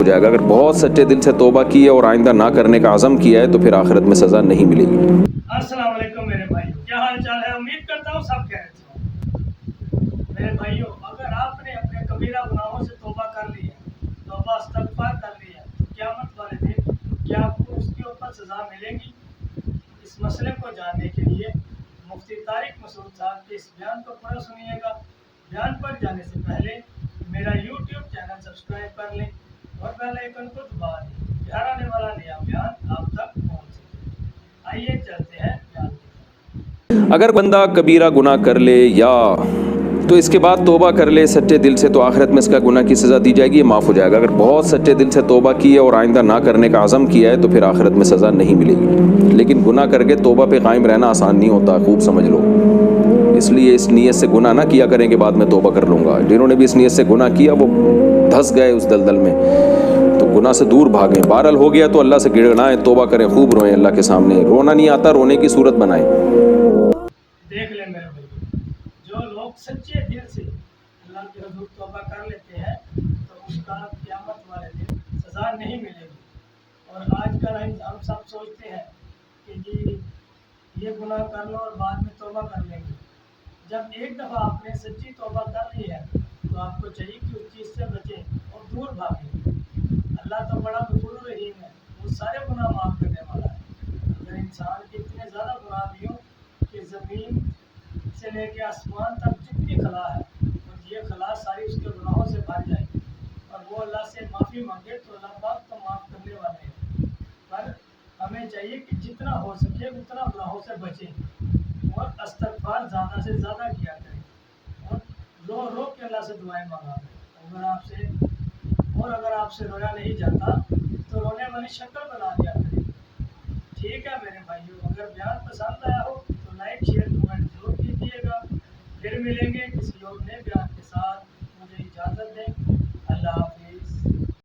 ہو جائے گا۔ اگر بہت سچے دل سے توبہ کی ہے اور آئندہ نہ کرنے کا عزم کیا ہے تو پھر آخرت میں سزا نہیں ملے گی۔ السلام علیکم میرے بھائیو، کیا حال چال ہے؟ امید کرتا ہوں سب خیریت سے ہوں۔ میرے بھائیو، اگر آپ نے اپنے کبیرہ گناہوں سے توبہ کر لی ہے، توبہ استغفار کر لی ہے، تو قیامت والے دن کیا آپ کو اس کے اوپر سزا ملے گی؟ اس مسئلے کو جاننے کے لیے مفتی طارق مسعود صاحب کے اس بیان کو پورا سنیے گا۔ بیان پر جانے سے پہلے میرا یوٹیوب چینل سبسکرائب کر لیں اور بیل آئیکن کو دبا دیں کہ ہر آنے والا نیا بیان آپ تک پہنچ سکے۔ آئیے چلتے ہیں بیان کی طرف۔ اگر بندہ کبیرہ گناہ کر لے یا تو اس کے بعد توبہ کر لے سچے دل سے تو آخرت میں اس کا گناہ کی سزا دی جائے گی، یہ معاف ہو جائے گا۔ اگر بہت سچے دل سے توبہ کی ہے اور آئندہ نہ کرنے کا عزم کیا ہے تو پھر آخرت میں سزا نہیں ملے گی۔ لیکن گناہ کر کے توبہ پہ قائم رہنا آسان نہیں ہوتا، خوب سمجھ لو۔ اس لیے اس نیت سے گناہ نہ کیا کریں کہ بعد میں توبہ کر لوں گا۔ جنہوں نے بھی اس نیت سے گناہ کیا وہ دھس گئے اس دلدل میں، تو گناہ سے دور بھاگیں۔ بہرحال ہو گیا تو اللہ سے گڑگڑائیں، توبہ کریں، خوب روئیں اللہ کے سامنے۔ رونا نہیں آتا، رونے کی صورت بنائیں۔ دیکھ لیں میرے بھائی، جو لوگ سچے دل سے اللہ کے حضور توبہ کر لیتے ہیں تو اس کا قیامت والے دن سزا نہیں ملے گی۔ اور آج کل ہم سب سوچتے ہیں کہ جی یہ گناہ کر لو اور بعد میں توبہ کر لیں گے۔ جب ایک دفعہ آپ نے سچی توبہ کر لی ہے تو آپ کو چاہیے کہ اس چیز سے بچیں اور دور بھاگیں۔ اللہ تو بڑا غفور رحیم ہے، وہ سارے گناہ معاف کرنے والا ہے۔ اگر انسان کے اتنے زیادہ گناہ بھی ہوں کہ زمین سے لے کے آسمان تک جتنی خلا ہے اور یہ خلا ساری اس کے گناہوں سے بھر جائے اور وہ اللہ سے معافی مانگے تو اللہ پاک تو معاف کرنے والے ہیں۔ پر ہمیں چاہیے کہ جتنا ہو سکے اتنا گناہوں سے بچیں اور استغفار زیادہ سے زیادہ کیا کریں اور رو رو کے اللہ سے دعائیں مانگا کریں۔ اگر آپ سے رویا نہیں جاتا تو رونے والی شکل بنا دیا کریں۔ ٹھیک ہے میرے بھائیو، اگر بیان پسند آیا ہو تو لائک شیئر کمنٹ ضرور کیجیے گا۔ پھر ملیں گے کسی اور نئے بیان کے ساتھ، مجھے اجازت دیں، اللہ حافظ۔